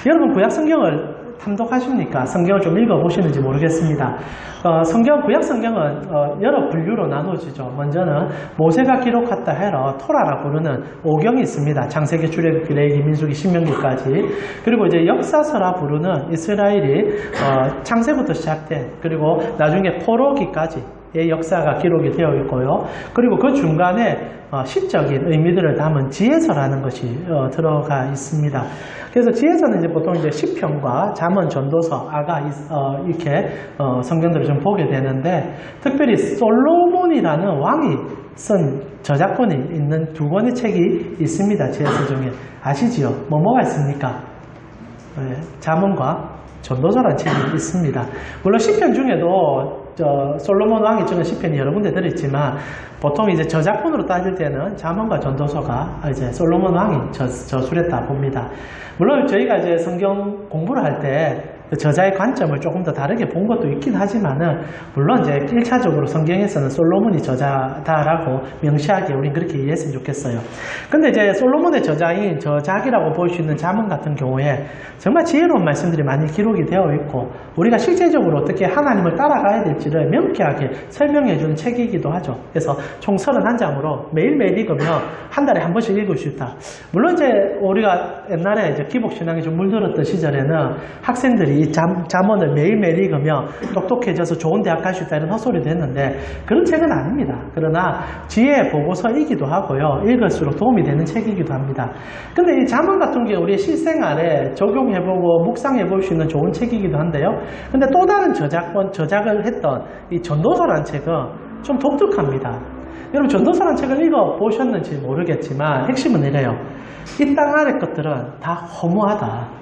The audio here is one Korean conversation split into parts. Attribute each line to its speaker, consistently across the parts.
Speaker 1: 여러분 구약 성경을 탐독하십니까? 성경을 좀 읽어보시는지 모르겠습니다. 구약 성경은 여러 분류로 나누어지죠. 먼저는 모세가 기록했다 해로 토라라 부르는 오경이 있습니다. 창세기, 출애굽기, 레위기, 민수기, 신명기까지. 그리고 이제 역사서라 부르는 이스라엘이 창세부터 시작된, 그리고 나중에 포로기까지 의 역사가 기록이 되어 있고요. 그리고 그 중간에 시적인 의미들을 담은 지혜서라는 것이 들어가 있습니다. 그래서 지혜서는 이제 보통 이제 시편과 잠언, 전도서, 아가 이렇게 성경들을 좀 보게 되는데, 특별히 솔로몬이라는 왕이 쓴 저작권이 있는 두 권의 책이 있습니다. 지혜서 중에. 아시지요? 뭐가 있습니까? 네, 잠언과 전도서라는 책이 있습니다. 물론 시편 중에도 솔로몬 왕이 적은 시편이 여러 군데 들어있지만, 보통 이제 저작권으로 따질 때는 잠언과 전도서가 이제 솔로몬 왕이 저술했다 봅니다. 물론 저희가 이제 성경 공부를 할 때 저자의 관점을 조금 더 다르게 본 것도 있긴 하지만은, 물론 이제 1차적으로 성경에서는 솔로몬이 저자다라고 명시하게 우린 그렇게 이해했으면 좋겠어요. 근데 이제 솔로몬의 저자인 저작이라고 볼 수 있는 잠언 같은 경우에 정말 지혜로운 말씀들이 많이 기록이 되어 있고, 우리가 실제적으로 어떻게 하나님을 따라가야 될지를 명쾌하게 설명해 주는 책이기도 하죠. 그래서 총 31장으로 매일매일 읽으면 한 달에 한 번씩 읽을 수 있다. 물론 이제 우리가 옛날에 이제 기복신앙이 좀 물들었던 시절에는 학생들이 이 잠언을 매일매일 읽으면 똑똑해져서 좋은 대학 갈 수 있다, 이런 헛소리도 했는데, 그런 책은 아닙니다. 그러나 지혜 보고서이기도 하고요, 읽을수록 도움이 되는 책이기도 합니다. 근데 이 잠언 같은 게 우리의 실생활에 적용해보고 묵상해볼 수 있는 좋은 책이기도 한데요, 근데 또 다른 저작을 했던 이 전도서라는 책은 좀 독특합니다. 여러분, 전도서라는 책을 읽어보셨는지 모르겠지만 핵심은 이래요. 이 땅 아래 것들은 다 허무하다,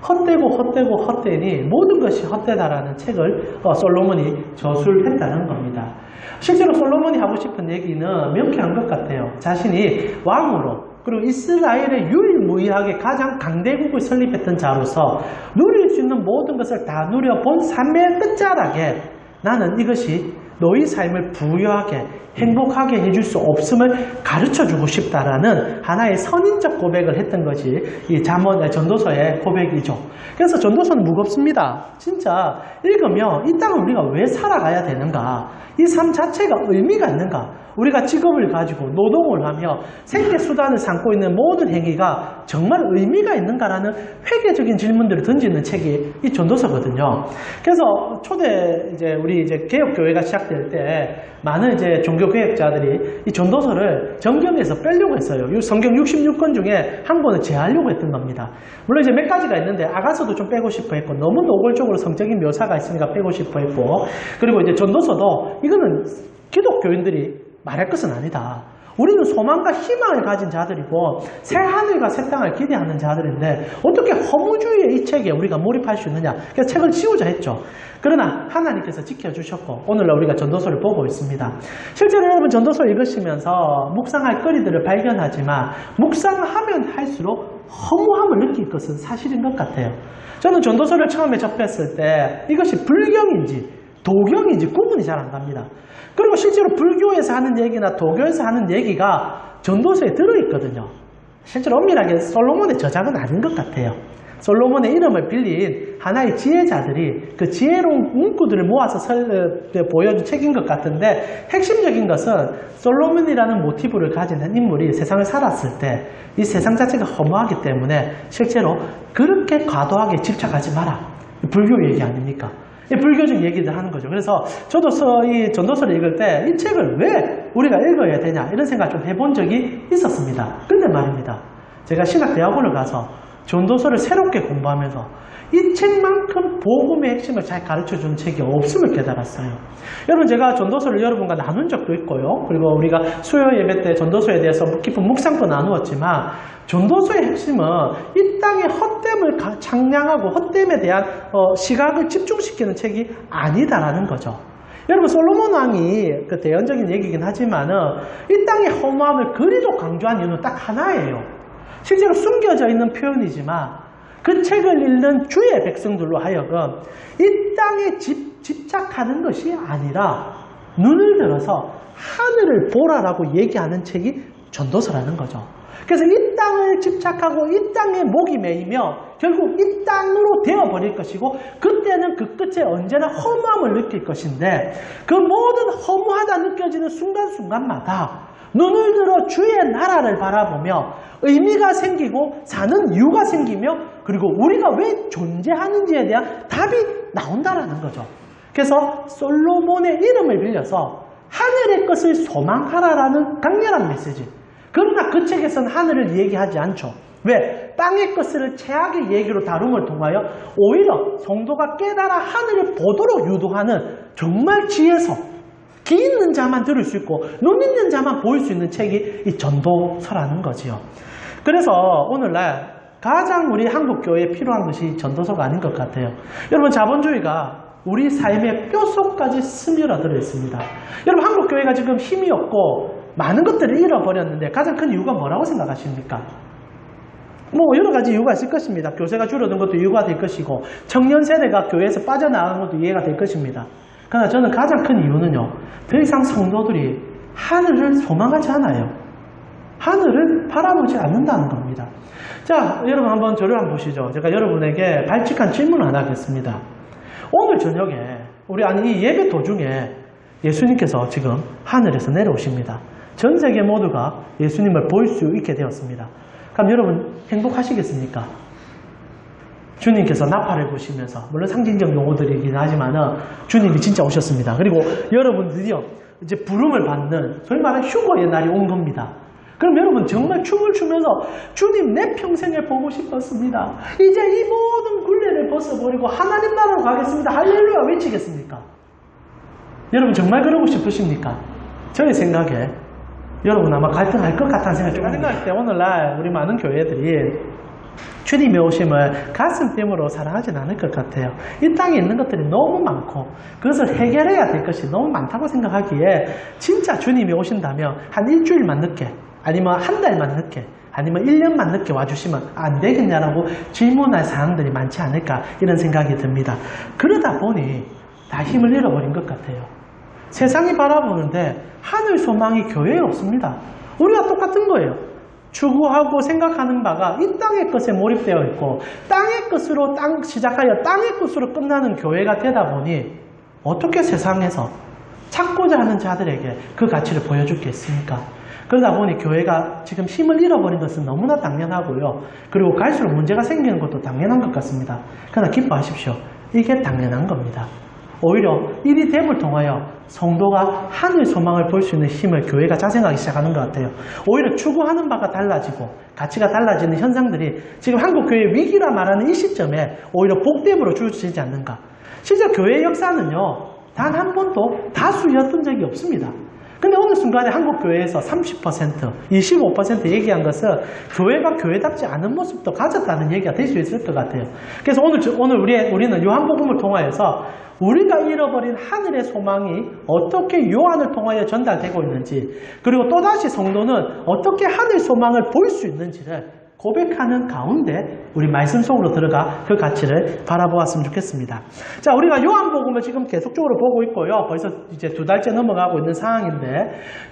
Speaker 1: 헛되니 모든 것이 헛되다라는 책을 솔로몬이 저술했다는 겁니다. 실제로 솔로몬이 하고 싶은 얘기는 명쾌한 것 같아요. 자신이 왕으로, 그리고 이스라엘의 유일무이하게 가장 강대국을 설립했던 자로서 누릴 수 있는 모든 것을 다 누려본 삶의 끝자락에 나는 이것이 너희 삶을 부유하게 행복하게 해줄 수 없음을 가르쳐주고 싶다라는 하나의 선인적 고백을 했던 것이 이 전도서의 고백이죠. 그래서 전도서는 무겁습니다. 진짜 읽으면 이 땅을 우리가 왜 살아가야 되는가, 이 삶 자체가 의미가 있는가, 우리가 직업을 가지고 노동을 하며 생계수단을 삼고 있는 모든 행위가 정말 의미가 있는가라는 회계적인 질문들을 던지는 책이 이 전도서거든요. 그래서 초대 우리 개혁교회가 시작될 때 많은 종교개혁자들이 이 전도서를 정경에서 빼려고 했어요. 이 성경 66권 중에 한 권을 제하려고 했던 겁니다. 물론 몇 가지가 있는데, 아가서도 좀 빼고 싶어 했고, 너무 노골적으로 성적인 묘사가 있으니까 빼고 싶어 했고, 그리고 전도서도 이거는 기독교인들이 말할 것은 아니다. 우리는 소망과 희망을 가진 자들이고 새 하늘과 새 땅을 기대하는 자들인데 어떻게 허무주의의 이 책에 우리가 몰입할 수 있느냐. 그래서 책을 지우자 했죠. 그러나 하나님께서 지켜주셨고 오늘날 우리가 전도서를 보고 있습니다. 실제로 여러분 전도서를 읽으시면서 묵상할 거리들을 발견하지만 묵상하면 할수록 허무함을 느낄 것은 사실인 것 같아요. 저는 전도서를 처음에 접했을 때 이것이 불경인지 도경인지 구분이 잘 안 갑니다. 그리고 실제로 불교에서 하는 얘기나 도교에서 하는 얘기가 전도서에 들어있거든요. 실제로 엄밀하게 솔로몬의 저작은 아닌 것 같아요. 솔로몬의 이름을 빌린 하나의 지혜자들이 그 지혜로운 문구들을 모아서 보여준 책인 것 같은데, 핵심적인 것은 솔로몬이라는 모티브를 가진 인물이 세상을 살았을 때 이 세상 자체가 허무하기 때문에 실제로 그렇게 과도하게 집착하지 마라. 불교 얘기 아닙니까? 불교적 얘기들 하는 거죠. 그래서 저도 이 전도서를 읽을 때 이 책을 왜 우리가 읽어야 되냐 이런 생각을 좀 해본 적이 있었습니다. 근데 말입니다, 제가 신학대학원을 가서 전도서를 새롭게 공부하면서 이 책만큼 복음의 핵심을 잘 가르쳐주는 책이 없음을 깨달았어요. 여러분, 제가 전도서를 여러분과 나눈 적도 있고요, 그리고 우리가 수요 예배 때 전도서에 대해서 깊은 묵상도 나누었지만, 전도서의 핵심은 이 땅의 헛됨을 창량하고 헛됨에 대한 시각을 집중시키는 책이 아니다라는 거죠. 여러분, 솔로몬 왕이 그 대연적인 얘기긴 하지만은 이 땅의 허무함을 그리도 강조한 이유는 딱 하나예요. 실제로 숨겨져 있는 표현이지만 그 책을 읽는 주의 백성들로 하여금 이 땅에 집착하는 것이 아니라 눈을 들어서 하늘을 보라라고 얘기하는 책이 전도서라는 거죠. 그래서 이 땅을 집착하고 이 땅에 목이 메이며 결국 이 땅으로 되어버릴 것이고 그때는 그 끝에 언제나 허무함을 느낄 것인데 그 모든 허무하다 느껴지는 순간순간마다 눈을 들어 주의 나라를 바라보며 의미가 생기고 사는 이유가 생기며 그리고 우리가 왜 존재하는지에 대한 답이 나온다라는 거죠. 그래서 솔로몬의 이름을 빌려서 하늘의 것을 소망하라라는 강렬한 메시지. 그러나 그 책에서는 하늘을 얘기하지 않죠. 왜? 땅의 것을 최악의 얘기로 다룸을 통하여 오히려 성도가 깨달아 하늘을 보도록 유도하는 정말 지혜서, 귀 있는 자만 들을 수 있고 눈 있는 자만 보일 수 있는 책이 이 전도서라는 거지요. 그래서 오늘날 가장 우리 한국교회에 필요한 것이 전도서가 아닌 것 같아요. 여러분, 자본주의가 우리 삶의 뼛속까지 스며들어 있습니다. 여러분, 한국교회가 지금 힘이 없고 많은 것들을 잃어버렸는데 가장 큰 이유가 뭐라고 생각하십니까? 뭐 여러 가지 이유가 있을 것입니다. 교세가 줄어든 것도 이유가 될 것이고 청년 세대가 교회에서 빠져나가는 것도 이해가 될 것입니다. 그러나 저는 가장 큰 이유는요, 더 이상 성도들이 하늘을 소망하지 않아요. 하늘을 바라보지 않는다는 겁니다. 자, 여러분 한번 저를 한번 보시죠. 제가 여러분에게 발칙한 질문을 하나 하겠습니다. 오늘 저녁에 이 예배 도중에 예수님께서 지금 하늘에서 내려오십니다. 전 세계 모두가 예수님을 볼 수 있게 되었습니다. 그럼 여러분 행복하시겠습니까? 주님께서 나팔을 부시면서, 물론 상징적 용어들이긴 하지만 주님이 진짜 오셨습니다. 그리고 여러분들이요 이제 부름을 받는 소위 말하는 휴거의 날이 온 겁니다. 그럼 여러분 정말 춤을 추면서 주님 내 평생에 보고 싶었습니다. 이제 이 모든 굴레를 벗어버리고 하나님 나라로 가겠습니다. 할렐루야 외치겠습니까? 여러분 정말 그러고 싶으십니까? 저의 생각에 여러분 아마 갈등할 것 같다는 생각이 좀 생각할 때 오늘날 우리 많은 교회들이 주님의 오심을 가슴 댐으로 사랑하진 않을 것 같아요. 이 땅에 있는 것들이 너무 많고 그것을 해결해야 될 것이 너무 많다고 생각하기에 진짜 주님이 오신다면 한 일주일만 늦게 아니면 한 달만 늦게 아니면 1년만 늦게 와주시면 안 되겠냐라고 질문할 사항들이 많지 않을까 이런 생각이 듭니다. 그러다 보니 다 힘을 잃어버린 것 같아요. 세상이 바라보는데 하늘 소망이 교회에 없습니다. 우리가 똑같은 거예요. 추구하고 생각하는 바가 이 땅의 것에 몰입되어 있고 땅의 것으로 시작하여 땅의 것으로 끝나는 교회가 되다 보니 어떻게 세상에서 찾고자 하는 자들에게 그 가치를 보여줄 게 있습니까? 그러다 보니 교회가 지금 힘을 잃어버린 것은 너무나 당연하고요. 그리고 갈수록 문제가 생기는 것도 당연한 것 같습니다. 그러나 기뻐하십시오. 이게 당연한 겁니다. 오히려 이리 됨을 통하여 성도가 하늘 소망을 볼 수 있는 힘을 교회가 자생하기 시작하는 것 같아요. 오히려 추구하는 바가 달라지고 가치가 달라지는 현상들이 지금 한국교회의 위기라 말하는 이 시점에 오히려 복됨으로 주어지지 않는가. 실제 교회의 역사는요, 단 한 번도 다수였던 적이 없습니다. 근데 어느 순간에 한국교회에서 30%, 25% 얘기한 것은 교회가 교회답지 않은 모습도 가졌다는 얘기가 될 수 있을 것 같아요. 그래서 오늘 우리는 요한복음을 통하여서 우리가 잃어버린 하늘의 소망이 어떻게 요한을 통하여 전달되고 있는지, 그리고 또다시 성도는 어떻게 하늘 소망을 볼 수 있는지를 고백하는 가운데 우리 말씀 속으로 들어가 그 가치를 바라보았으면 좋겠습니다. 자, 우리가 요한복음을 지금 계속적으로 보고 있고요. 벌써 이제 2달째 넘어가고 있는 상황인데,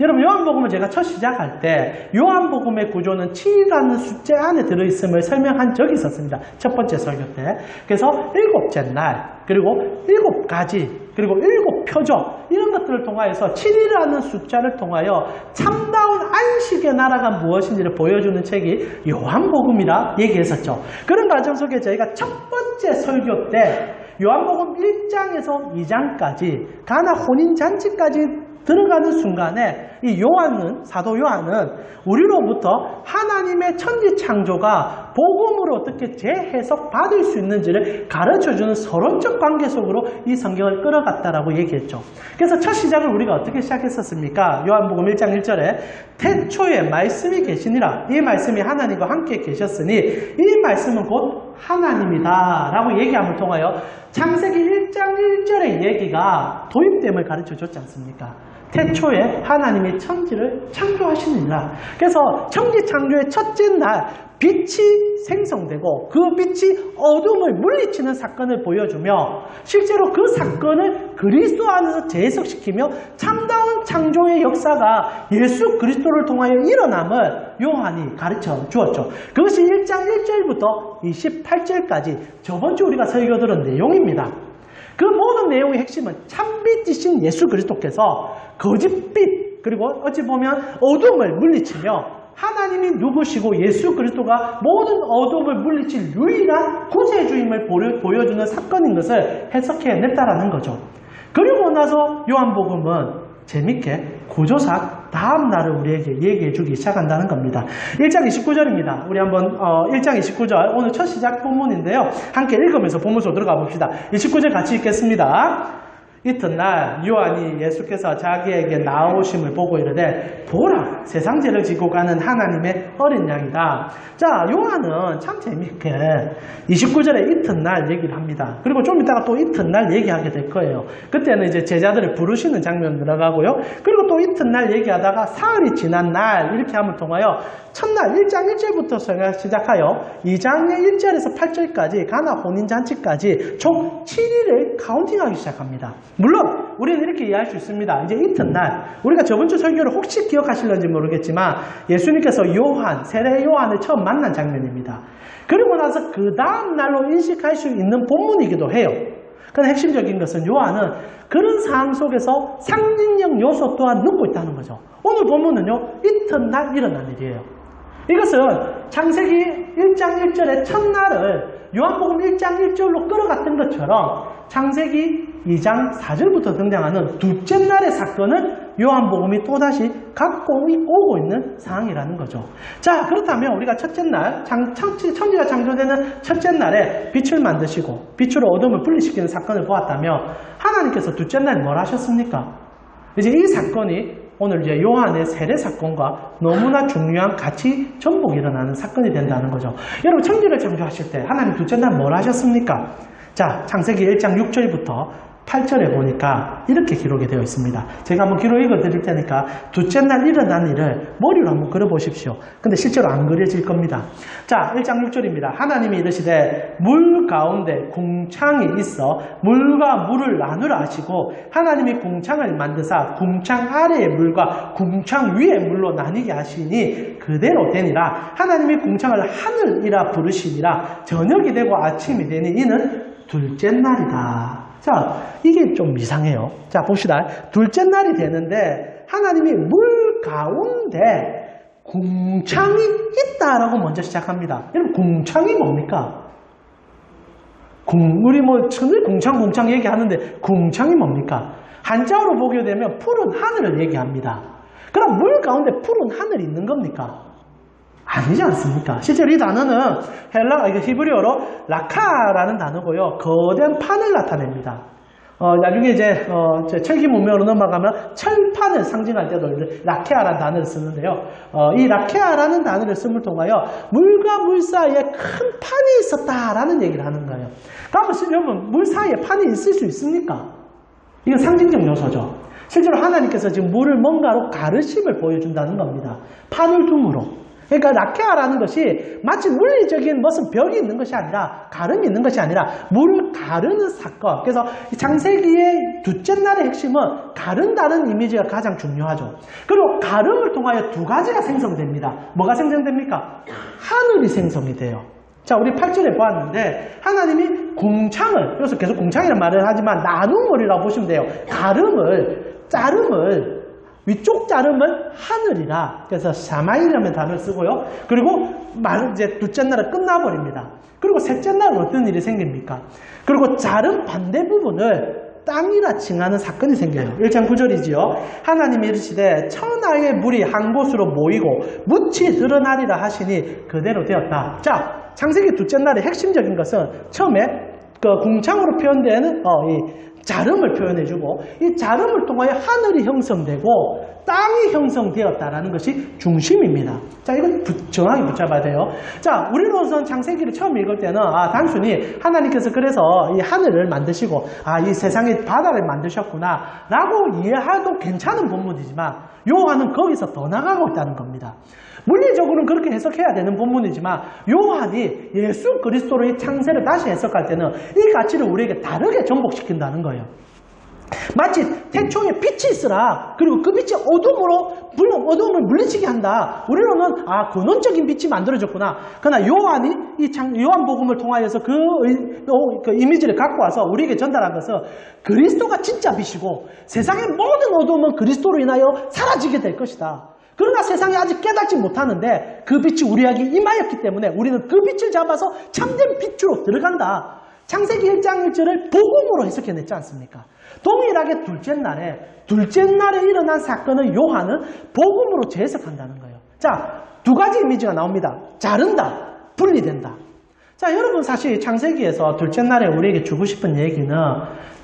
Speaker 1: 여러분 요한복음을 제가 첫 시작할 때 요한복음의 구조는 7이라는 숫자 안에 들어있음을 설명한 적이 있었습니다. 첫 번째 설교 때. 그래서 7째 날, 그리고 7가지, 그리고 7표적 이런 것들을 통하여서 7이라는 숫자를 통하여 참다운 안식의 나라가 무엇인지를 보여주는 책이 요한복음이라 얘기했었죠. 그런 과정 속에 저희가 첫 번째 설교 때 요한복음 1장에서 2장까지 가나 혼인잔치까지 들어가는 순간에 이 사도 요한은 우리로부터 하나님의 천지창조가 복음으로 어떻게 재해석 받을 수 있는지를 가르쳐주는 서론적 관계 속으로 이 성경을 끌어갔다라고 얘기했죠. 그래서 첫 시작을 우리가 어떻게 시작했었습니까? 요한복음 1장 1절에 태초에 말씀이 계시니라. 이 말씀이 하나님과 함께 계셨으니 이 말씀은 곧 하나님이다 라고 얘기함을 통하여 창세기 1장 1절의 얘기가 도입됨을 가르쳐줬지 않습니까? 태초에 하나님이 천지를 창조하시느니라. 그래서 천지 창조의 첫째 날 빛이 생성되고 그 빛이 어둠을 물리치는 사건을 보여주며 실제로 그 사건을 그리스도 안에서 재해석시키며 참다운 창조의 역사가 예수 그리스도를 통하여 일어남을 요한이 가르쳐 주었죠. 그것이 1장 1절부터 28절까지 저번주 우리가 설교 들은 내용입니다. 그 모든 내용의 핵심은 참빛이신 예수 그리스도께서 거짓빛 그리고 어찌 보면 어둠을 물리치며 하나님이 누구시고 예수 그리스도가 모든 어둠을 물리칠 유일한 구세주임을 보여주는 사건인 것을 해석해냈다라는 거죠. 그리고 나서 요한복음은 재밌게 구조사 다음 날을 우리에게 얘기해 주기 시작한다는 겁니다. 1장 29절입니다. 우리 한번 1장 29절 오늘 첫 시작 본문인데요. 함께 읽으면서 본문으로 들어가 봅시다. 29절 같이 읽겠습니다. 이튿날 요한이 예수께서 자기에게 나오심을 보고 이르되 보라 세상 죄를 지고 가는 하나님의 어린 양이다. 자, 요한은 참 재미있게 29절에 이튿날 얘기를 합니다. 그리고 좀 이따가 또 이튿날 얘기하게 될 거예요. 그때는 이제 제자들을 부르시는 장면 들어가고요. 그리고 또 이튿날 얘기하다가 사흘이 지난 날 이렇게 함을 통하여 첫날 1장 1절부터 시작하여 2장의 1절에서 8절까지 가나 혼인잔치까지 총 7일을 카운팅하기 시작합니다. 물론 우리는 이렇게 이해할 수 있습니다. 이제 이튿날 우리가 저번주 설교를 혹시 기억하실는지 모르겠지만 예수님께서 세례 요한을 처음 만난 장면입니다. 그리고 나서 그 다음 날로 인식할 수 있는 본문이기도 해요. 그런데 핵심적인 것은 요한은 그런 상황 속에서 상징적 요소 또한 넣고 있다는 거죠. 오늘 본문은요 이튿날 일어난 일이에요. 이것은 창세기 1장 1절의 첫날을 요한복음 1장 1절로 끌어갔던 것처럼 창세기 2장 4절부터 등장하는 둘째 날의 사건을 요한복음이 또다시 갖고 오고 있는 상황이라는 거죠. 자, 그렇다면 우리가 첫째 날, 천지가 창조되는 첫째 날에 빛을 만드시고 빛으로 어둠을 분리시키는 사건을 보았다면 하나님께서 둘째 날 뭘 하셨습니까? 이제 이 사건이 오늘 이제 요한의 세례 사건과 너무나 중요한 같이 전복이 일어나는 사건이 된다는 거죠. 여러분, 천지를 창조하실 때 하나님 둘째 날 뭘 하셨습니까? 자, 창세기 1장 6절부터 8절에 보니까 이렇게 기록이 되어 있습니다. 제가 한번 기록 읽어 드릴 테니까 둘째 날 일어난 일을 머리로 한번 그려보십시오. 근데 실제로 안 그려질 겁니다. 자, 1장 6절입니다. 하나님이 이르시되 물 가운데 궁창이 있어 물과 물을 나누라 하시고 하나님이 궁창을 만드사 궁창 아래의 물과 궁창 위의 물로 나뉘게 하시니 그대로 되니라. 하나님이 궁창을 하늘이라 부르시니라. 저녁이 되고 아침이 되니 이는 둘째 날이다. 자, 이게 좀 이상해요. 자, 봅시다. 둘째 날이 되는데 하나님이 물 가운데 궁창이 있다라고 먼저 시작합니다. 여러분, 궁창이 뭡니까? 우리 천을 궁창 얘기하는데 궁창이 뭡니까? 한자어로 보게 되면 푸른 하늘을 얘기합니다. 그럼 물 가운데 푸른 하늘이 있는 겁니까? 아니지 않습니까? 실제로 이 단어는 히브리어로 라카라는 단어고요. 거대한 판을 나타냅니다. 나중에 이제 철기 문명으로 넘어가면 철판을 상징할 때도 라케아라는 단어를 쓰는데요. 이 라케아라는 단어를 씀을 통하여 물과 물 사이에 큰 판이 있었다라는 얘기를 하는 거예요. 그러면 여러분, 물 사이에 판이 있을 수 있습니까? 이건 상징적 요소죠. 실제로 하나님께서 지금 물을 뭔가로 가르심을 보여준다는 겁니다. 판을 둠으로. 그러니까 라케아라는 것이 마치 물리적인 무슨 벽이 있는 것이 아니라, 가름이 있는 것이 아니라 물을 가르는 사건. 그래서 창세기의 둘째 날의 핵심은 가른다는 이미지가 가장 중요하죠. 그리고 가름을 통하여 두 가지가 생성됩니다. 뭐가 생성됩니까? 하늘이 생성이 돼요. 자, 우리 8절에 보았는데 하나님이 궁창을, 그래서 계속 궁창이라는 말을 하지만 나눔을이라고 보시면 돼요. 자름을 위쪽 자름을 하늘이라. 그래서 샤마이라는 단어를 쓰고요. 그리고 이제 둘째 날은 끝나버립니다. 그리고 셋째 날은 어떤 일이 생깁니까? 그리고 자름 반대 부분을 땅이라 칭하는 사건이 생겨요. 1장 9절이지요. 하나님이 이르시되 천하의 물이 한 곳으로 모이고 묻이 드러나리라 하시니 그대로 되었다. 자, 창세기 둘째 날의 핵심적인 것은 처음에 그 궁창으로 표현되는 이 자름을 표현해주고 이 자름을 통하여 하늘이 형성되고 땅이 형성되었다라는 것이 중심입니다. 자, 이건 정확히 붙잡아야 돼요. 자, 우리로서는 창세기를 처음 읽을 때는 단순히 하나님께서 그래서 이 하늘을 만드시고 이 세상의 바다를 만드셨구나 라고 이해해도 괜찮은 본문이지만 요한은 거기서 더 나가고 있다는 겁니다. 물리적으로는 그렇게 해석해야 되는 본문이지만 요한이 예수 그리스도의 창세를 다시 해석할 때는 이 가치를 우리에게 다르게 전복시킨다는 거예요. 마치 태초에 빛이 있으라. 그리고 그 빛이 어둠을 물리치게 한다. 우리로는 근원적인 빛이 만들어졌구나. 그러나 요한이 요한복음을 통하여서 그 이미지를 갖고 와서 우리에게 전달한 것은 그리스도가 진짜 빛이고 세상의 모든 어둠은 그리스도로 인하여 사라지게 될 것이다. 그러나 세상이 아직 깨닫지 못하는데 그 빛이 우리에게 임하였기 때문에 우리는 그 빛을 잡아서 참된 빛으로 들어간다. 창세기 1장 1절을 복음으로 해석해냈지 않습니까? 동일하게 둘째 날에 일어난 사건을 요한은 복음으로 재해석한다는 거예요. 자, 두 가지 이미지가 나옵니다. 자른다, 분리된다. 자, 여러분 사실 창세기에서 둘째 날에 우리에게 주고 싶은 얘기는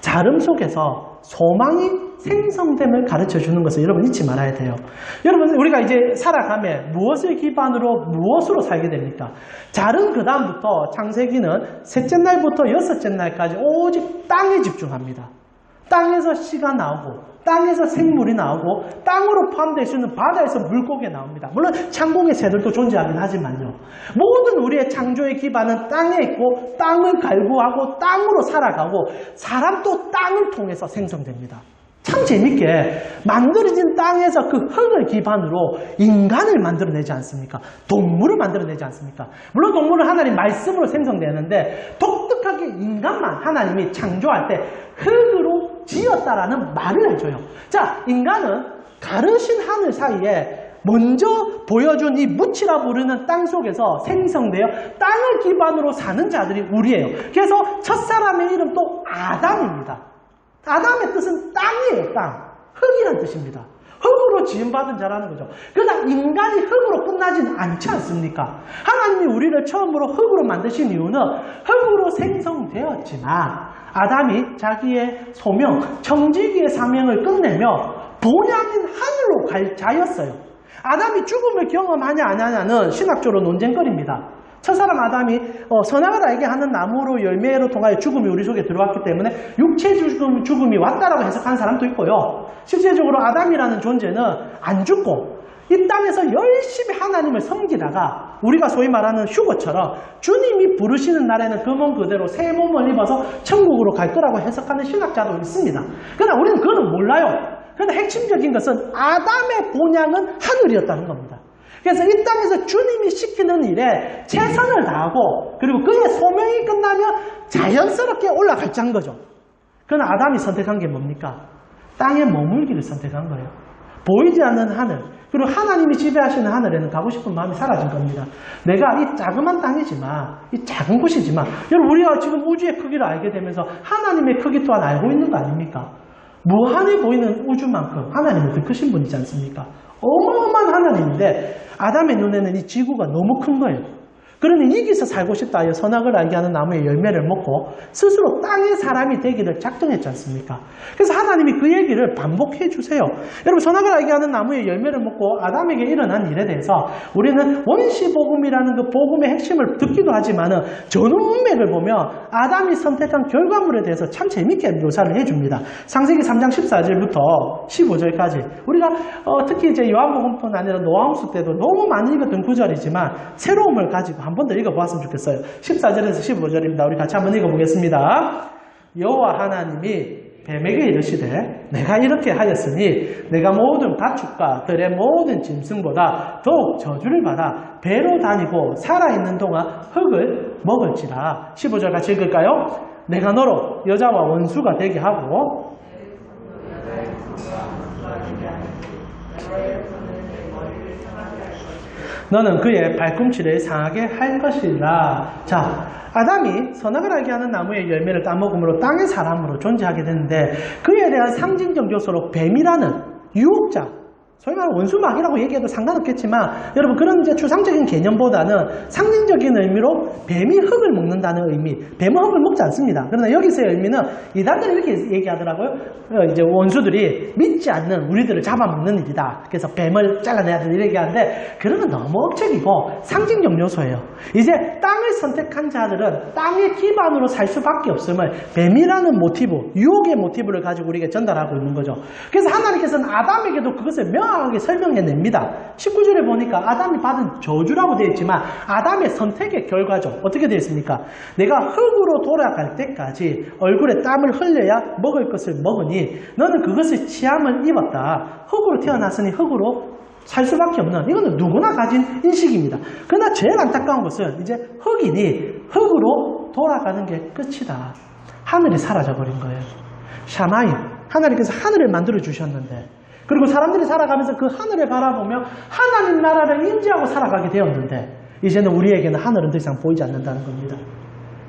Speaker 1: 자름 속에서 소망이 생성됨을 가르쳐 주는 것을 여러분 잊지 말아야 돼요. 여러분 우리가 이제 살아가며 무엇을 기반으로 무엇으로 살게 됩니까? 자른 그 다음부터 창세기는 셋째 날부터 여섯째 날까지 오직 땅에 집중합니다. 땅에서 씨가 나오고 땅에서 생물이 나오고 땅으로 포함될 수 있는 바다에서 물고기가 나옵니다. 물론 창공의 새들도 존재하긴 하지만요. 모든 우리의 창조의 기반은 땅에 있고 땅을 갈구하고 땅으로 살아가고 사람도 땅을 통해서 생성됩니다. 참 재밌게 만들어진 땅에서 그 흙을 기반으로 인간을 만들어내지 않습니까? 동물을 만들어내지 않습니까? 물론 동물은 하나님 말씀으로 생성되는데 독특하게 인간만 하나님이 창조할 때 흙으로 지었다라는 말을 해줘요. 자, 인간은 가르신 하늘 사이에 먼저 보여준 이 묻히라 부르는 땅 속에서 생성되어 땅을 기반으로 사는 자들이 우리예요. 그래서 첫사람의 이름도 아담입니다. 아담의 뜻은 땅이에요. 땅. 흙이란 뜻입니다. 흙으로 지음받은 자라는 거죠. 그러나 인간이 흙으로 끝나진 않지 않습니까? 하나님이 우리를 처음으로 흙으로 만드신 이유는 흙으로 생성되었지만 아담이 자기의 소명, 청지기의 사명을 끝내며 본향인 하늘로 갈 자였어요. 아담이 죽음을 경험하냐 안 하냐는 신학적으로 논쟁거리입니다. 첫사람 아담이 선악을 알게 하는 나무로 열매로 통하여 죽음이 우리 속에 들어왔기 때문에 육체 죽음이 왔다라고 해석하는 사람도 있고요. 실제적으로 아담이라는 존재는 안 죽고 이 땅에서 열심히 하나님을 섬기다가 우리가 소위 말하는 휴거처럼 주님이 부르시는 날에는 그 몸 그대로 새 몸을 입어서 천국으로 갈 거라고 해석하는 신학자도 있습니다. 그러나 우리는 그거는 몰라요. 그러나 핵심적인 것은 아담의 본향은 하늘이었다는 겁니다. 그래서 이 땅에서 주님이 시키는 일에 최선을 다하고 그리고 그의 소명이 끝나면 자연스럽게 올라갈 자인 거죠. 그러나 아담이 선택한 게 뭡니까? 땅에 머물기를 선택한 거예요. 보이지 않는 하늘, 그리고 하나님이 지배하시는 하늘에는 가고 싶은 마음이 사라진 겁니다. 내가 이 자그만 땅이지만, 이 작은 곳이지만, 여러분 우리가 지금 우주의 크기를 알게 되면서 하나님의 크기 또한 알고 있는 거 아닙니까? 무한해 보이는 우주만큼 하나님은 더 크신 분이지 않습니까? 어마어마한 하나님인데 아담의 눈에는 이 지구가 너무 큰 거예요. 그러니 여기서 살고 싶다 하여 선악을 알게 하는 나무의 열매를 먹고 스스로 땅의 사람이 되기를 작정했지 않습니까? 그래서 하나님이 그 얘기를 반복해 주세요. 여러분 선악을 알게 하는 나무의 열매를 먹고 아담에게 일어난 일에 대해서 우리는 원시복음이라는 그 복음의 핵심을 듣기도 하지만은 전후 문맥을 보면 아담이 선택한 결과물에 대해서 참 재밌게 묘사를 해줍니다. 창세기 3장 14절부터 15절까지 우리가 특히 이제 요한복음뿐 아니라 노아홍수 때도 너무 많이 읽었던 구절이지만 새로움을 가지고 한 번 더 읽어보았으면 좋겠어요. 14절에서 15절입니다. 우리 같이 한번 읽어보겠습니다. 여호와 하나님이 뱀에게 이르시되 내가 이렇게 하였으니 내가 모든 가축과 들의 모든 짐승보다 더욱 저주를 받아 배로 다니고 살아있는 동안 흙을 먹을지라. 15절 같이 읽을까요? 내가 너로 여자와 원수가 되게 하고 너는 그의 발꿈치를 상하게 할 것이라. 자, 아담이 선악을 알게 하는 나무의 열매를 따먹음으로 땅의 사람으로 존재하게 되는데 그에 대한 상징적 요소로 뱀이라는 유혹자, 소위 말하는 원수막이라고 얘기해도 상관없겠지만 여러분 그런 이제 추상적인 개념보다는 상징적인 의미로 뱀이 흙을 먹는다는 의미, 뱀은 흙을 먹지 않습니다. 그러나 여기서의 의미는 이단들이 이렇게 얘기하더라고요. 이제 원수들이 믿지 않는 우리들을 잡아먹는 일이다. 그래서 뱀을 잘라내야 된다 이렇게 하는데 그런 건 너무 억측이고 상징적 요소예요. 이제 땅을 선택한 자들은 땅의 기반으로 살 수밖에 없음을 뱀이라는 모티브, 유혹의 모티브를 가지고 우리에게 전달하고 있는 거죠. 그래서 하나님께서는 아담에게도 그것을 명확하게 설명해냅니다. 19절에 보니까 아담이 받은 저주라고 되어 있지만 아담의 선택의 결과죠. 어떻게 되어 있습니까? 내가 흙으로 돌아갈 때까지 얼굴에 땀을 흘려야 먹을 것을 먹으니 너는 그것을 취함을 입었다. 흙으로 태어났으니 흙으로 살 수밖에 없는, 이거는 누구나 가진 인식입니다. 그러나 제일 안타까운 것은 이제 흙이니 흙으로 돌아가는 게 끝이다. 하늘이 사라져버린 거예요. 샤마임, 하나님께서 하늘을 만들어 주셨는데, 그리고 사람들이 살아가면서 그 하늘을 바라보며 하나님 나라를 인지하고 살아가게 되었는데 이제는 우리에게는 하늘은 더 이상 보이지 않는다는 겁니다.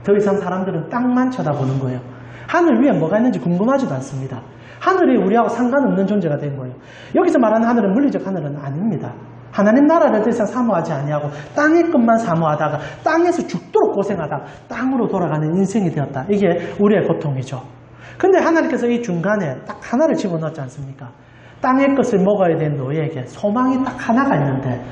Speaker 1: 더 이상 사람들은 땅만 쳐다보는 거예요. 하늘 위에 뭐가 있는지 궁금하지도 않습니다. 하늘이 우리하고 상관없는 존재가 된 거예요. 여기서 말하는 하늘은 물리적 하늘은 아닙니다. 하나님 나라를 더 이상 사모하지 아니하고 땅의 것만 사모하다가 땅에서 죽도록 고생하다가 땅으로 돌아가는 인생이 되었다. 이게 우리의 고통이죠. 근데 하나님께서 이 중간에 딱 하나를 집어넣었지 않습니까? 땅의 것을 먹어야 된 너희에게 소망이 딱 하나가 있는데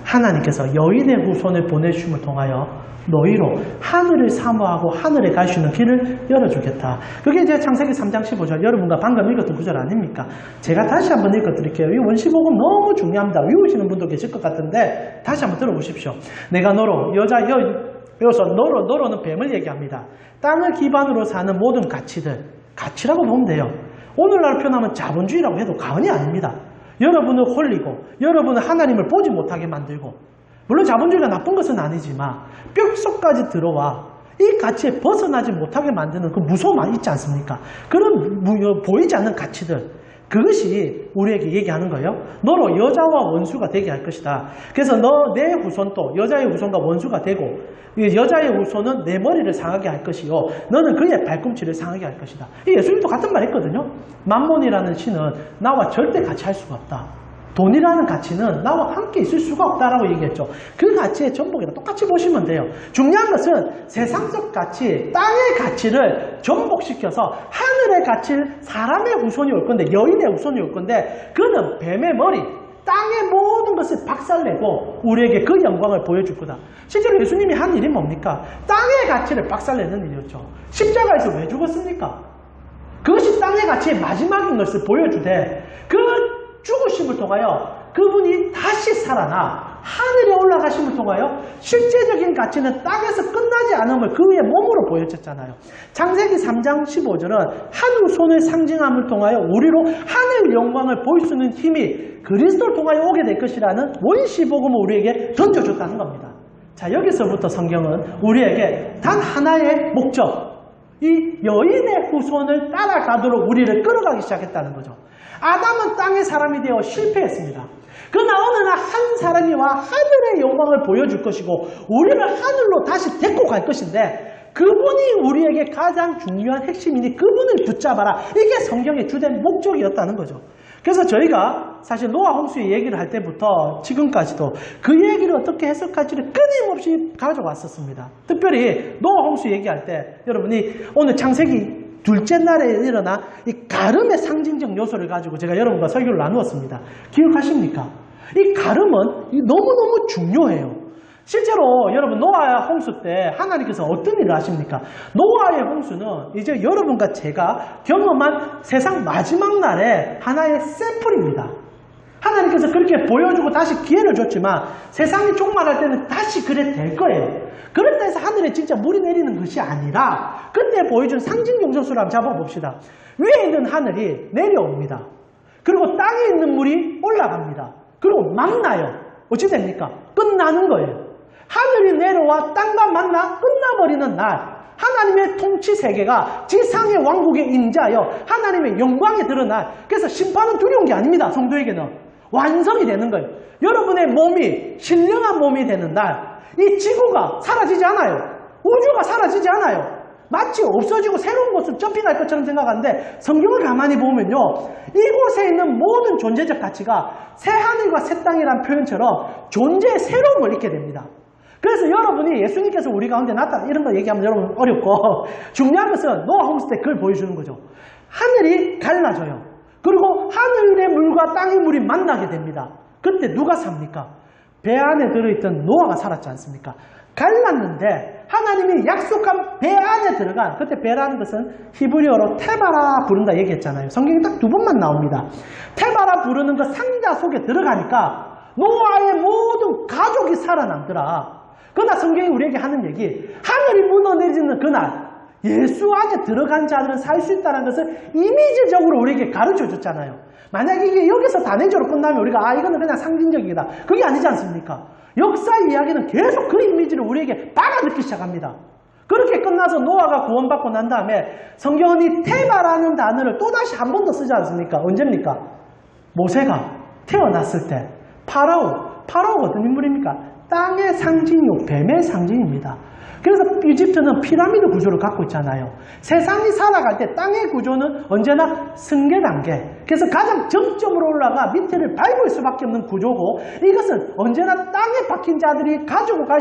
Speaker 1: 하나님께서 여인의 후손을 보내주심을 통하여 너희로 하늘을 사모하고 하늘에 갈 수 있는 길을 열어주겠다. 그게 이제 창세기 3장 15절 여러분과 방금 읽었던 구절 아닙니까? 제가 다시 한번 읽어드릴게요. 이 원시복음 너무 중요합니다. 외우시는 분도 계실 것 같은데 다시 한번 들어보십시오. 내가 너로 여기서 너로는 뱀을 얘기합니다. 땅을 기반으로 사는 모든 가치들, 가치라고 보면 돼요. 오늘날 표현하면 자본주의라고 해도 과언이 아닙니다. 여러분을 홀리고 여러분은 하나님을 보지 못하게 만들고, 물론 자본주의가 나쁜 것은 아니지만 뼛속까지 들어와 이 가치에 벗어나지 못하게 만드는 그 무서움 있지 않습니까? 그런 보이지 않는 가치들, 그것이 우리에게 얘기하는 거예요. 너로 여자와 원수가 되게 할 것이다. 그래서 내 후손도 여자의 후손과 원수가 되고 여자의 후손은 내 머리를 상하게 할 것이요 너는 그의 발꿈치를 상하게 할 것이다. 예수님도 같은 말 했거든요. 만몬이라는 신은 나와 절대 같이 할 수가 없다. 돈이라는 가치는 나와 함께 있을 수가 없다라고 얘기했죠. 그 가치의 전복이랑 똑같이 보시면 돼요. 중요한 것은 세상적 가치, 땅의 가치를 전복시켜서 하늘의 가치를 사람의 후손이 올 건데, 여인의 후손이 올 건데, 그는 뱀의 머리, 땅의 모든 것을 박살내고 우리에게 그 영광을 보여줄 거다. 실제로 예수님이 한 일이 뭡니까? 땅의 가치를 박살내는 일이었죠. 십자가에서 왜 죽었습니까? 그것이 땅의 가치의 마지막인 것을 보여주되 그 죽으심을 통하여 그분이 다시 살아나 하늘에 올라가심을 통하여 실제적인 가치는 땅에서 끝나지 않음을 그의 몸으로 보여줬잖아요. 창세기 3장 15절은 한 손을 상징함을 통하여 우리로 하늘 영광을 볼 수 있는 힘이 그리스도를 통하여 오게 될 것이라는 원시복음을 우리에게 던져줬다는 겁니다. 자, 여기서부터 성경은 우리에게 단 하나의 목적, 이 여인의 후손을 따라가도록 우리를 끌어가기 시작했다는 거죠. 아담은 땅의 사람이 되어 실패했습니다. 그러나 어느 날 한 사람이 와 하늘의 영광을 보여줄 것이고 우리를 하늘로 다시 데리고 갈 것인데 그분이 우리에게 가장 중요한 핵심이니 그분을 붙잡아라. 이게 성경의 주된 목적이었다는 거죠. 그래서 저희가 사실 노아 홍수의 얘기를 할 때부터 지금까지도 그 얘기를 어떻게 해석할지를 끊임없이 가져왔었습니다. 특별히 노아 홍수 얘기할 때 여러분이 오늘 창세기 둘째 날에 일어나 이 가름의 상징적 요소를 가지고 제가 여러분과 설교를 나누었습니다. 기억하십니까? 이 가름은 너무너무 중요해요. 실제로 여러분 노아의 홍수 때 하나님께서 어떤 일을 하십니까? 노아의 홍수는 이제 여러분과 제가 경험한 세상 마지막 날의 하나의 샘플입니다. 하나님께서 그렇게 보여주고 다시 기회를 줬지만 세상이 종말할 때는 다시 그래 될 거예요. 그렇다 해서 하늘에 진짜 물이 내리는 것이 아니라 그때 보여준 상징 용접수를 한번 잡아봅시다. 위에 있는 하늘이 내려옵니다. 그리고 땅에 있는 물이 올라갑니다. 그리고 만나요. 어찌 됩니까? 끝나는 거예요. 하늘이 내려와 땅과 만나 끝나버리는 날 하나님의 통치 세계가 지상의 왕국에 임자하여 하나님의 영광에 드러날, 그래서 심판은 두려운 게 아닙니다. 성도에게는 완성이 되는 거예요. 여러분의 몸이 신령한 몸이 되는 날 이 지구가 사라지지 않아요. 우주가 사라지지 않아요. 마치 없어지고 새로운 곳으로 점핑할 것처럼 생각하는데 성경을 가만히 보면요. 이곳에 있는 모든 존재적 가치가 새 하늘과 새 땅이라는 표현처럼 존재의 새로움을 잊게 됩니다. 그래서 여러분이 예수님께서 우리 가운데 나타나 이런 거 얘기하면 여러분 어렵고 중요한 것은 노아 홈스테이 그걸 보여주는 거죠. 하늘이 갈라져요. 그리고 하늘의 물과 땅의 물이 만나게 됩니다. 그때 누가 삽니까? 배 안에 들어있던 노아가 살았지 않습니까? 갈랐는데 하나님이 약속한 배 안에 들어간 그때 배라는 것은 히브리어로 테바라 부른다 얘기했잖아요. 성경에 딱 2번만 나옵니다. 테바라 부르는 그 상자 속에 들어가니까 노아의 모든 가족이 살아남더라. 그러나 성경이 우리에게 하는 얘기, 하늘이 무너내지는 그날 예수 안에 들어간 자들은 살 수 있다는 것을 이미지적으로 우리에게 가르쳐 줬잖아요. 만약에 이게 여기서 단회적으로 끝나면 우리가 이거는 그냥 상징적이다. 그게 아니지 않습니까? 역사 이야기는 계속 그 이미지를 우리에게 빨아넣기 시작합니다. 그렇게 끝나서 노아가 구원받고 난 다음에 성경은 이 테바라는 단어를 또다시 한 번 더 쓰지 않습니까? 언제입니까? 모세가 태어났을 때 파라오가 어떤 인물입니까? 땅의 상징이요 뱀의 상징입니다. 그래서 이집트는 피라미드 구조를 갖고 있잖아요. 세상이 살아갈 때 땅의 구조는 언제나 승계 단계. 그래서 가장 정점으로 올라가 밑에를 밟을 수밖에 없는 구조고 이것은 언제나 땅에 박힌 자들이 가지고 갈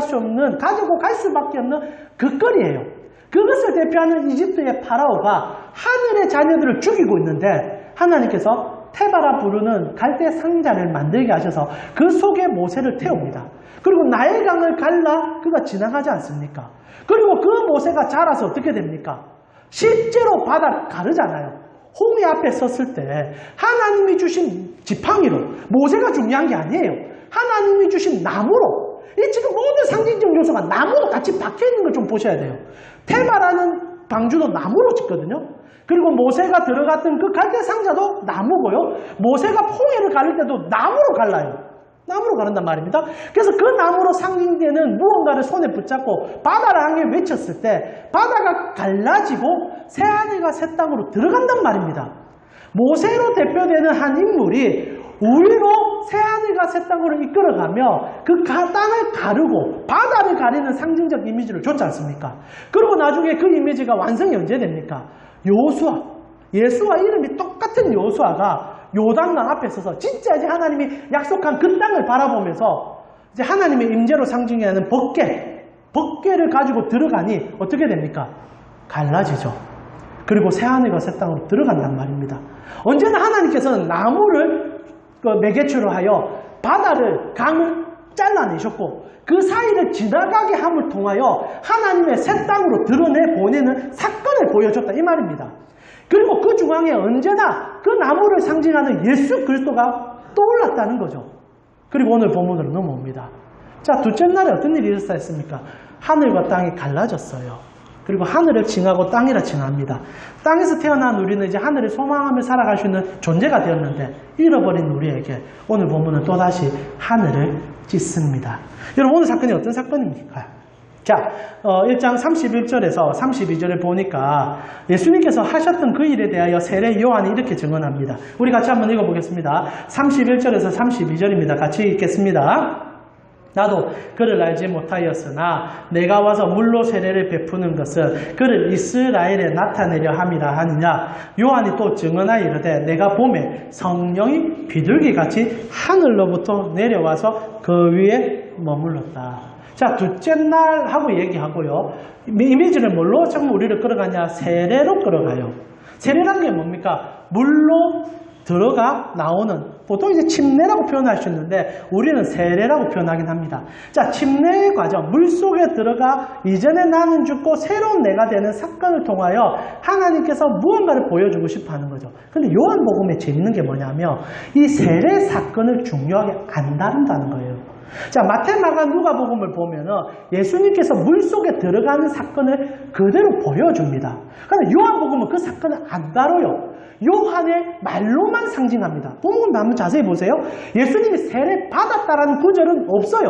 Speaker 1: 수밖에 없는 그 거리예요. 그것을 대표하는 이집트의 파라오가 하늘의 자녀들을 죽이고 있는데 하나님께서 테바라 부르는 갈대 상자를 만들게 하셔서 그 속에 모세를 태웁니다. 그리고 나일강을 갈라 그가 지나가지 않습니까? 그리고 그 모세가 자라서 어떻게 됩니까? 실제로 바다를 가르잖아요. 홍해 앞에 섰을 때 하나님이 주신 지팡이로 모세가 중요한 게 아니에요. 하나님이 주신 나무로 이 지금 모든 상징적 요소가 나무로 같이 박혀있는 걸 좀 보셔야 돼요. 테바라는 방주도 나무로 짓거든요. 그리고 모세가 들어갔던 그 갈대 상자도 나무고요. 모세가 홍해를 가를 때도 나무로 갈라요. 나무로 가른단 말입니다. 그래서 그 나무로 상징되는 무언가를 손에 붙잡고 바다를 향해 외쳤을 때 바다가 갈라지고 새 하늘과 새 땅으로 들어간단 말입니다. 모세로 대표되는 한 인물이 우리로 새 하늘과 새 땅으로 이끌어가며 그 땅을 가르고 바다를 가리는 상징적 이미지를 줬지 않습니까? 그리고 나중에 그 이미지가 완성이 언제 됩니까? 예수와 이름이 똑같은 여호수아가 요단강 앞에 서서 진짜 이제 하나님이 약속한 그 땅을 바라보면서 이제 하나님의 임재로 상징하는 법궤를 가지고 들어가니 어떻게 됩니까? 갈라지죠. 그리고 새 하늘과 새 땅으로 들어간단 말입니다. 언제나 하나님께서는 나무를 매개추로 하여 강을 잘라내셨고 그 사이를 지나가게 함을 통하여 하나님의 새 땅으로 드러내보내는 사건을 보여줬다 이 말입니다. 그리고 그 중앙에 언제나 그 나무를 상징하는 예수 그리스도가 떠올랐다는 거죠. 그리고 오늘 본문으로 넘어옵니다. 자, 둘째 날에 어떤 일이 있었다 했습니까? 하늘과 땅이 갈라졌어요. 그리고 하늘을 칭하고 땅이라 칭합니다. 땅에서 태어난 우리는 이제 하늘을 소망하며 살아갈 수 있는 존재가 되었는데 잃어버린 우리에게 오늘 본문은 또다시 하늘을 짓습니다. 여러분 오늘 사건이 어떤 사건입니까? 자, 1장 31절에서 32절에 보니까 예수님께서 하셨던 그 일에 대하여 세례 요한이 이렇게 증언합니다. 우리 같이 한번 읽어보겠습니다. 31절에서 32절입니다. 같이 읽겠습니다. 나도 그를 알지 못하였으나 내가 와서 물로 세례를 베푸는 것은 그를 이스라엘에 나타내려 함이라 하느냐. 요한이 또 증언하여 이르되 내가 보매 성령이 비둘기같이 하늘로부터 내려와서 그 위에 머물렀다. 자, 둘째 날 하고 얘기하고요. 이미지를 뭘로 자꾸 우리를 끌어가냐? 세례로 끌어가요. 세례라는 게 뭡니까? 물로 들어가 나오는, 보통 이제 침례라고 표현할 수 있는데 우리는 세례라고 표현하긴 합니다. 자, 침례의 과정, 물속에 들어가 이전에 나는 죽고 새로운 내가 되는 사건을 통하여 하나님께서 무언가를 보여주고 싶어 하는 거죠. 근데 요한복음에 재밌는 게 뭐냐면 이 세례 사건을 중요하게 안 다룬다는 거예요. 자, 마태, 마가, 누가복음을 보면은 예수님께서 물속에 들어가는 사건을 그대로 보여줍니다. 그런데 요한복음은 그 사건을 안 다뤄요. 요한의 말로만 상징합니다. 본문 한번 자세히 보세요. 예수님이 세례 받았다라는 구절은 없어요.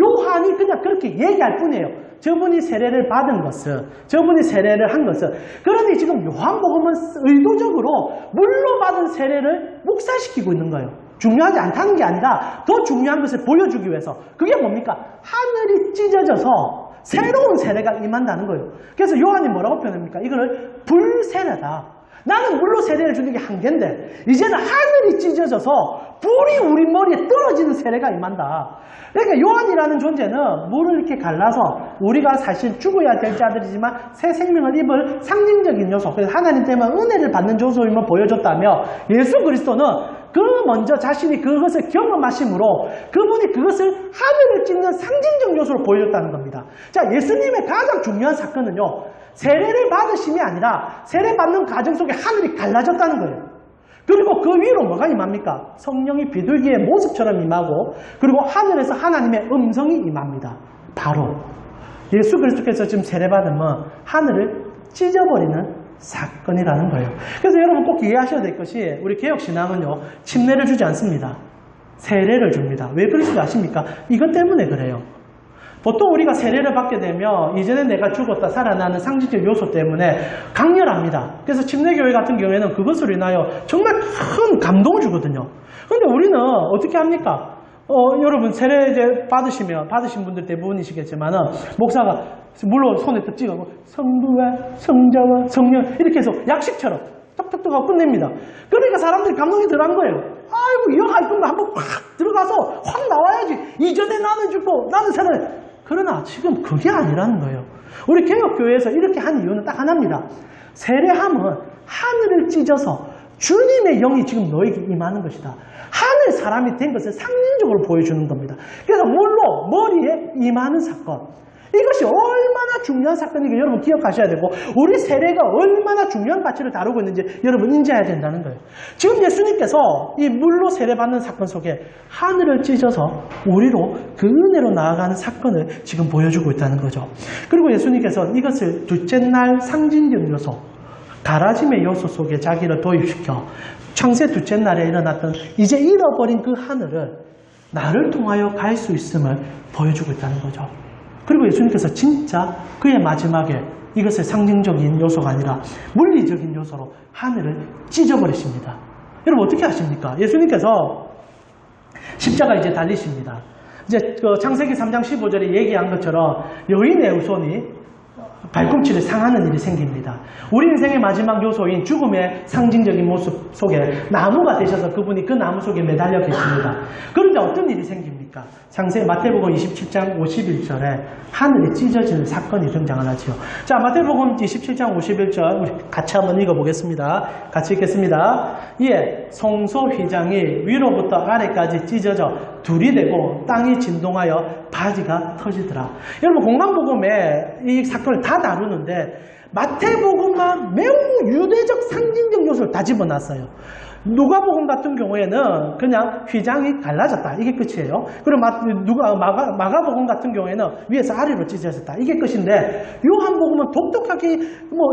Speaker 1: 요한이 그냥 그렇게 얘기할 뿐이에요. 저분이 세례를 받은 것은, 저분이 세례를 한 것은. 그런데 지금 요한복음은 의도적으로 물로 받은 세례를 묵살시키고 있는 거예요. 중요하지 않다는 게 아니라 더 중요한 것을 보여주기 위해서. 그게 뭡니까? 하늘이 찢어져서 새로운 세례가 임한다는 거예요. 그래서 요한이 뭐라고 표현합니까? 이거를 불세례다. 나는 물로 세례를 주는 게 한계인데 이제는 하늘이 찢어져서 불이 우리 머리에 떨어지는 세례가 임한다. 그러니까 요한이라는 존재는 물을 이렇게 갈라서 우리가 사실 죽어야 될 자들이지만 새 생명을 입을 상징적인 요소, 그래서 하나님 때문에 은혜를 받는 요소임을 보여줬다며 예수 그리스도는 그 먼저 자신이 그것을 경험하심으로 그분이 그것을 하늘을 찢는 상징적 요소로 보여줬다는 겁니다. 자, 예수님의 가장 중요한 사건은요, 세례를 받으심이 아니라 세례받는 과정 속에 하늘이 갈라졌다는 거예요. 그리고 그 위로 뭐가 임합니까? 성령이 비둘기의 모습처럼 임하고, 그리고 하늘에서 하나님의 음성이 임합니다. 바로 예수 그리스도께서 지금 세례받으면 하늘을 찢어버리는 사건이라는 거예요. 그래서 여러분 꼭 이해하셔야 될 것이, 우리 개혁신앙은요, 침례를 주지 않습니다. 세례를 줍니다. 왜 그런지 아십니까? 이것 때문에 그래요. 보통 우리가 세례를 받게 되면 이전에 내가 죽었다 살아나는 상징적 요소 때문에 강렬합니다. 그래서 침례교회 같은 경우에는 그것으로 인하여 정말 큰 감동을 주거든요. 그런데 우리는 어떻게 합니까? 여러분 세례 이제 받으신 분들 대부분이시겠지만은 목사가 물로 손에 딱 찍어서 성부와 성자와 성령 이렇게 해서 약식처럼 톡톡톡 하고 끝냅니다. 그러니까 사람들이 감동이 덜한 거예요. 아이고 이거 할 거면 한번 확 들어가서 확 나와야지. 이전에 나는 죽고 나는 살아야. 그러나 지금 그게 아니라는 거예요. 우리 개혁교회에서 이렇게 한 이유는 딱 하나입니다. 세례함은 하늘을 찢어서 주님의 영이 지금 너에게 임하는 것이다. 하늘 사람이 된 것을 상징적으로 보여주는 겁니다. 그래서 물로 머리에 임하는 사건. 이것이 얼마나 중요한 사건인지 여러분 기억하셔야 되고, 우리 세례가 얼마나 중요한 가치를 다루고 있는지 여러분 인지해야 된다는 거예요. 지금 예수님께서 이 물로 세례받는 사건 속에 하늘을 찢어서 우리로 그 은혜로 나아가는 사건을 지금 보여주고 있다는 거죠. 그리고 예수님께서 이것을 둘째 날 상징적 요소, 가라짐의 요소 속에 자기를 도입시켜 창세 둘째 날에 일어났던 이제 잃어버린 그 하늘을 나를 통하여 갈 수 있음을 보여주고 있다는 거죠. 그리고 예수님께서 진짜 그의 마지막에 이것을 상징적인 요소가 아니라 물리적인 요소로 하늘을 찢어버리십니다. 여러분 어떻게 하십니까? 예수님께서 십자가 이제 달리십니다. 이제 그 창세기 3장 15절에 얘기한 것처럼 여인의 후손이 발꿈치를 상하는 일이 생깁니다. 우리 인생의 마지막 요소인 죽음의 상징적인 모습 속에 나무가 되셔서 그분이 그 나무 속에 매달려 계십니다. 그런데 어떤 일이 생깁니까? 창세기 마태복음 27장 51절에 하늘이 찢어지는 사건이 등장을 하죠. 자, 마태복음 27장 51절 우리 같이 한번 읽어보겠습니다. 같이 읽겠습니다. 이에 성소 휘장이 위로부터 아래까지 찢어져 둘이 되고 땅이 진동하여 바지가 터지더라. 여러분 공강복음에 이 사건을 다 다루는데 마태복음만 매우 유대적 상징적 요소를 다 집어놨어요. 누가복음 같은 경우에는 그냥 휘장이 갈라졌다. 이게 끝이에요. 그리고 마가복음 같은 경우에는 위에서 아래로 찢어졌다. 이게 끝인데 요한복음은 독특하게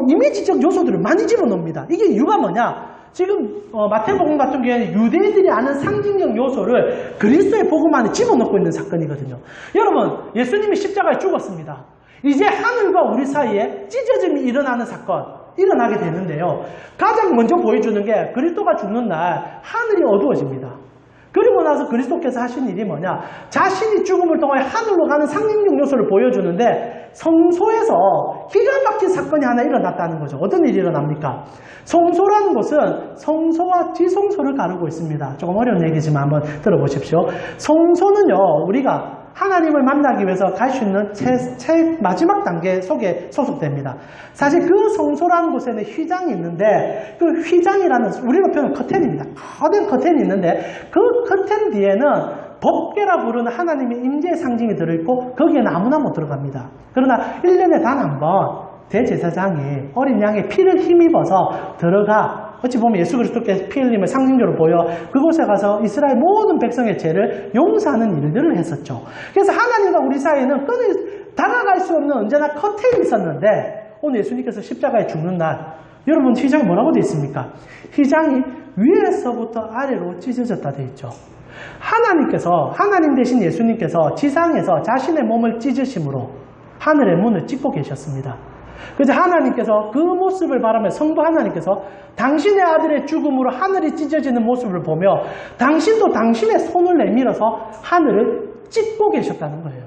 Speaker 1: 이미지적 요소들을 많이 집어넣습니다. 이게 이유가 뭐냐? 지금 마태복음 같은 경우에는 유대인들이 아는 상징적 요소를 그리스도의 복음 안에 집어넣고 있는 사건이거든요. 여러분, 예수님이 십자가에 죽었습니다. 이제 하늘과 우리 사이에 찢어짐이 일어나는 사건, 일어나게 되는데요. 가장 먼저 보여주는 게 그리스도가 죽는 날 하늘이 어두워집니다. 그리고 나서 그리스도께서 하신 일이 뭐냐? 자신이 죽음을 통해 하늘로 가는 상징적 요소를 보여주는데 성소에서 기가 막힌 사건이 하나 일어났다는 거죠. 어떤 일이 일어납니까? 성소라는 곳은 성소와 지성소를 가르고 있습니다. 조금 어려운 얘기지만 한번 들어보십시오. 성소는요, 우리가 하나님을 만나기 위해서 갈 수 있는 마지막 단계 속에 소속됩니다. 사실 그 성소라는 곳에는 휘장이 있는데 그 휘장이라는 우리가 표현은 커튼입니다. 거대한 커튼이 있는데 그 커튼 뒤에는 법궤라 부르는 하나님의 임재의 상징이 들어있고 거기에는 아무나 못 들어갑니다. 그러나 1년에 단 한 번 대제사장이 어린 양의 피를 힘입어서 들어가, 어찌 보면 예수 그리스도께서 피 흘림을 상징적으로 보여 그곳에 가서 이스라엘 모든 백성의 죄를 용서하는 일들을 했었죠. 그래서 하나님과 우리 사이에는 다가갈 수 없는 언제나 커튼이 있었는데 오늘 예수님께서 십자가에 죽는 날, 여러분 휘장이 뭐라고 되어 있습니까? 휘장이 위에서부터 아래로 찢어졌다 되어 있죠. 하나님 대신 예수님께서 지상에서 자신의 몸을 찢으심으로 하늘의 문을 찢고 계셨습니다. 그래서 하나님께서 그 모습을 바라며 성부 하나님께서 당신의 아들의 죽음으로 하늘이 찢어지는 모습을 보며 당신도 당신의 손을 내밀어서 하늘을 찢고 계셨다는 거예요.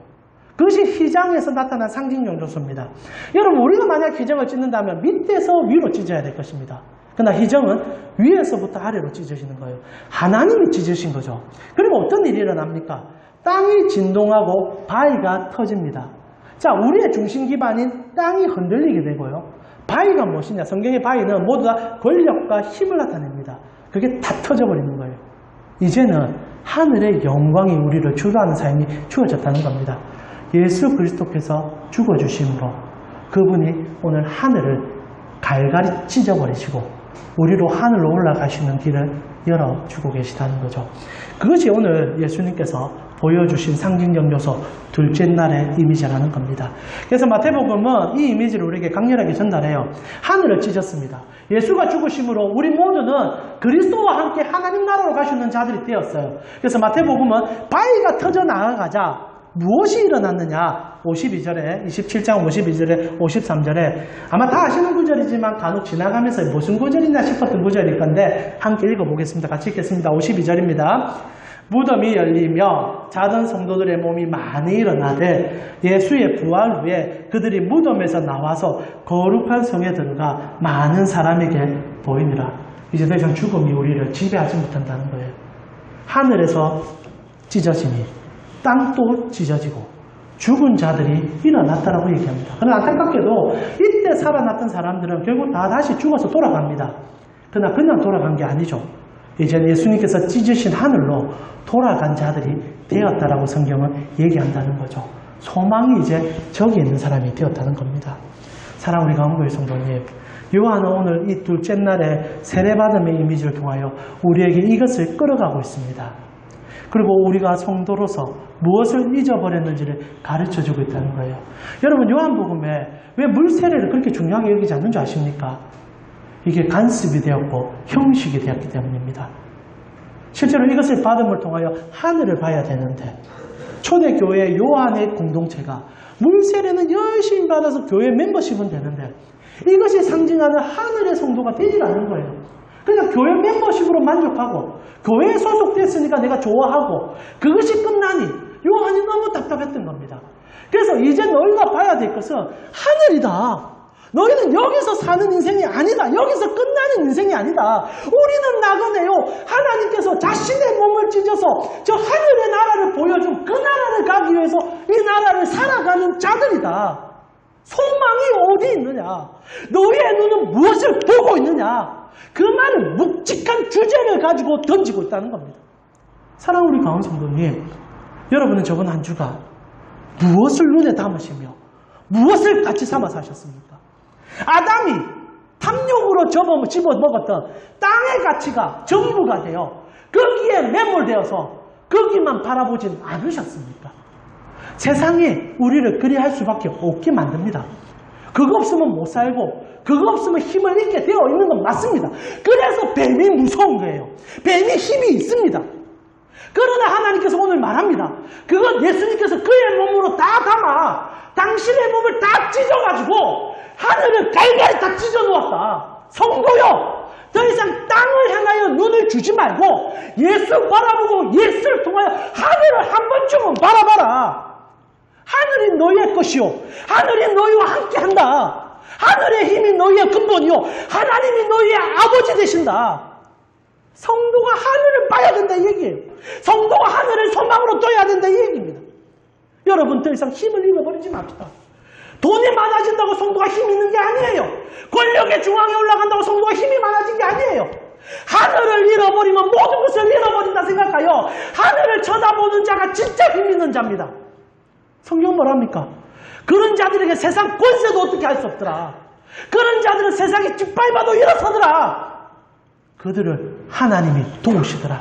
Speaker 1: 그것이 휘장에서 나타난 상징적 요소입니다. 여러분, 우리가 만약 휘장을 찢는다면 밑에서 위로 찢어야 될 것입니다. 그러나 휘장은 위에서부터 아래로 찢어지는 거예요. 하나님이 찢으신 거죠. 그리고 어떤 일이 일어납니까? 땅이 진동하고 바위가 터집니다. 자, 우리의 중심 기반인 땅이 흔들리게 되고요. 바위가 무엇이냐? 성경의 바위는 모두 다 권력과 힘을 나타냅니다. 그게 다 터져버리는 거예요. 이제는 하늘의 영광이 우리를 주도하는 삶이 주어졌다는 겁니다. 예수 그리스도께서 죽어주심으로 그분이 오늘 하늘을 갈갈이 찢어버리시고 우리로 하늘로 올라가시는 길을 열어주고 계시다는 거죠. 그것이 오늘 예수님께서 보여주신 상징적 요소 둘째 날의 이미지라는 겁니다. 그래서 마태복음은 이 이미지를 우리에게 강렬하게 전달해요. 하늘을 찢었습니다. 예수가 죽으심으로 우리 모두는 그리스도와 함께 하나님 나라로 가시는 자들이 되었어요. 그래서 마태복음은 바위가 터져 나아가자 무엇이 일어났느냐? 52절에 27장 52절에 53절에 아마 다 아시는 구절이지만 간혹 지나가면서 무슨 구절이냐 싶었던 구절일 건데 함께 읽어보겠습니다. 같이 읽겠습니다. 52절입니다. 무덤이 열리며 자던 성도들의 몸이 많이 일어나되 예수의 부활 후에 그들이 무덤에서 나와서 거룩한 성에 들어가 많은 사람에게 보이니라. 이제 더 이상 죽음이 우리를 지배하지 못한다는 거예요. 하늘에서 찢어지니 땅도 찢어지고 죽은 자들이 일어났다라고 얘기합니다. 그러나 안타깝게도 이때 살아났던 사람들은 결국 다 다시 죽어서 돌아갑니다. 그러나 그냥 돌아간 게 아니죠. 이제 예수님께서 찢으신 하늘로 돌아간 자들이 되었다라고 성경은 얘기한다는 거죠. 소망이 이제 저기 있는 사람이 되었다는 겁니다. 사랑 우리 가운데 성도님, 요한은 오늘 이 둘째 날의 세례받음의 이미지를 통하여 우리에게 이것을 끌어가고 있습니다. 그리고 우리가 성도로서 무엇을 잊어버렸는지를 가르쳐주고 있다는 거예요. 여러분, 요한복음에 왜 물세례를 그렇게 중요하게 여기지 않는 줄 아십니까? 이게 간습이 되었고 형식이 되었기 때문입니다. 실제로 이것을 받음을 통하여 하늘을 봐야 되는데 초대교회 요한의 공동체가 물세례는 열심히 받아서 교회 멤버십은 되는데 이것이 상징하는 하늘의 성도가 되질 않는 거예요. 그냥 교회 멤버십으로 만족하고 교회에 소속됐으니까 내가 좋아하고 그것이 끝나니 요한이 너무 답답했던 겁니다. 그래서 이제 너희가 봐야 될 것은 하늘이다. 너희는 여기서 사는 인생이 아니다. 여기서 끝나는 인생이 아니다. 우리는 나그네요. 하나님께서 자신의 몸을 찢어서 저 하늘의 나라를 보여준 그 나라를 가기 위해서 이 나라를 살아가는 자들이다. 소망이 어디 있느냐? 너희의 눈은 무엇을 보고 있느냐? 그 말은 묵직한 주제를 가지고 던지고 있다는 겁니다. 사랑하는 우리 가운 성도님, 여러분은 저번 한 주가 무엇을 눈에 담으시며 무엇을 같이 삼아 사셨습니까? 아담이 탐욕으로 집어먹었던 땅의 가치가 전부가 되어 거기에 매몰되어서 거기만 바라보진 않으셨습니까? 세상이 우리를 그리할 수밖에 없게 만듭니다. 그거 없으면 못 살고 그거 없으면 힘을 잃게 되어 있는 건 맞습니다. 그래서 뱀이 무서운 거예요. 뱀이 힘이 있습니다. 그러나 하나님께서 오늘 말합니다. 그건 예수님께서 그의 몸으로 다 담아 당신의 몸을 다 찢어가지고 하늘을 갈갈이 다 찢어놓았다. 성도요, 더 이상 땅을 향하여 눈을 주지 말고 예수 바라보고 예수를 통하여 하늘을 한 번쯤은 바라봐라. 하늘이 너희의 것이요, 하늘이 너희와 함께한다. 하늘의 힘이 너희의 근본이요, 하나님이 너희의 아버지 되신다. 성도가 하늘을 봐야 된다 이 얘기예요. 성도가 하늘을 소망으로 둬야 된다 이 얘기입니다. 여러분, 더 이상 힘을 잃어버리지 맙시다. 돈이 많아진다고 성도가 힘이 있는 게 아니에요. 권력의 중앙에 올라간다고 성도가 힘이 많아진 게 아니에요. 하늘을 잃어버리면 모든 것을 잃어버린다 생각하여 하늘을 쳐다보는 자가 진짜 힘 있는 자입니다. 성경 뭐랍니까? 그런 자들에게 세상 권세도 어떻게 할 수 없더라. 그런 자들은 세상이 짓밟아도 일어서더라. 그들을 하나님이 도우시더라.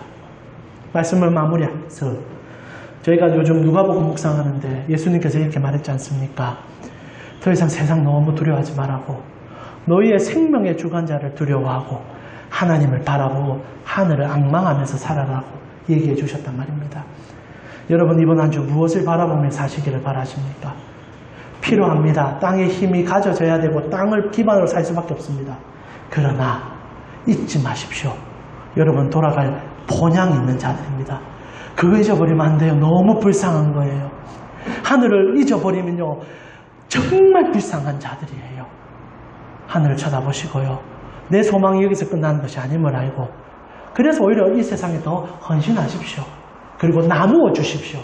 Speaker 1: 말씀을 마무리해서 저희가 요즘 누가복음 묵상하는데 예수님께서 이렇게 말했지 않습니까? 더 이상 세상 너무 두려워하지 말라고, 너희의 생명의 주관자를 두려워하고 하나님을 바라보고 하늘을 앙망하면서 살아라고 얘기해 주셨단 말입니다. 여러분, 이번 한 주 무엇을 바라보며 사시기를 바라십니까? 필요합니다. 땅의 힘이 가져져야 되고 땅을 기반으로 살 수밖에 없습니다. 그러나 잊지 마십시오. 여러분, 돌아갈 본향 있는 자들입니다. 그거 잊어버리면 안 돼요. 너무 불쌍한 거예요. 하늘을 잊어버리면요, 정말 불쌍한 자들이에요. 하늘을 쳐다보시고요, 내 소망이 여기서 끝나는 것이 아님을 알고, 그래서 오히려 이 세상에 더 헌신하십시오. 그리고 나누어 주십시오.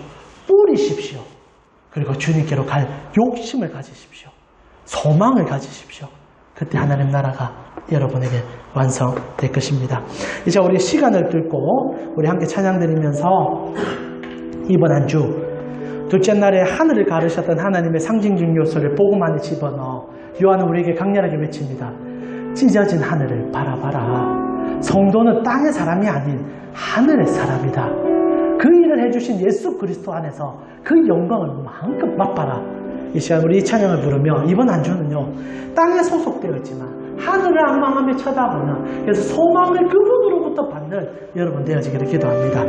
Speaker 1: 뿌리십시오. 그리고 주님께로 갈 욕심을 가지십시오. 소망을 가지십시오. 그때 하나님 나라가 여러분에게 완성될 것입니다. 이제 우리 시간을 뚫고 우리 함께 찬양 드리면서 이번 한 주 둘째 날에 하늘을 가르셨던 하나님의 상징적 요소를 복음 안에 집어넣어 요한은 우리에게 강렬하게 외칩니다. 찢어진 하늘을 바라봐라. 성도는 땅의 사람이 아닌 하늘의 사람이다. 그 일을 해주신 예수 그리스도 안에서 그 영광을 마음껏 맛봐라. 이 시간 우리 이 찬양을 부르며 이번 한 주는요, 땅에 소속되어 있지만 하늘을 안망하며 쳐다보는, 그래서 소망을 그분으로부터 받는 여러분 되어지기를 기도합니다.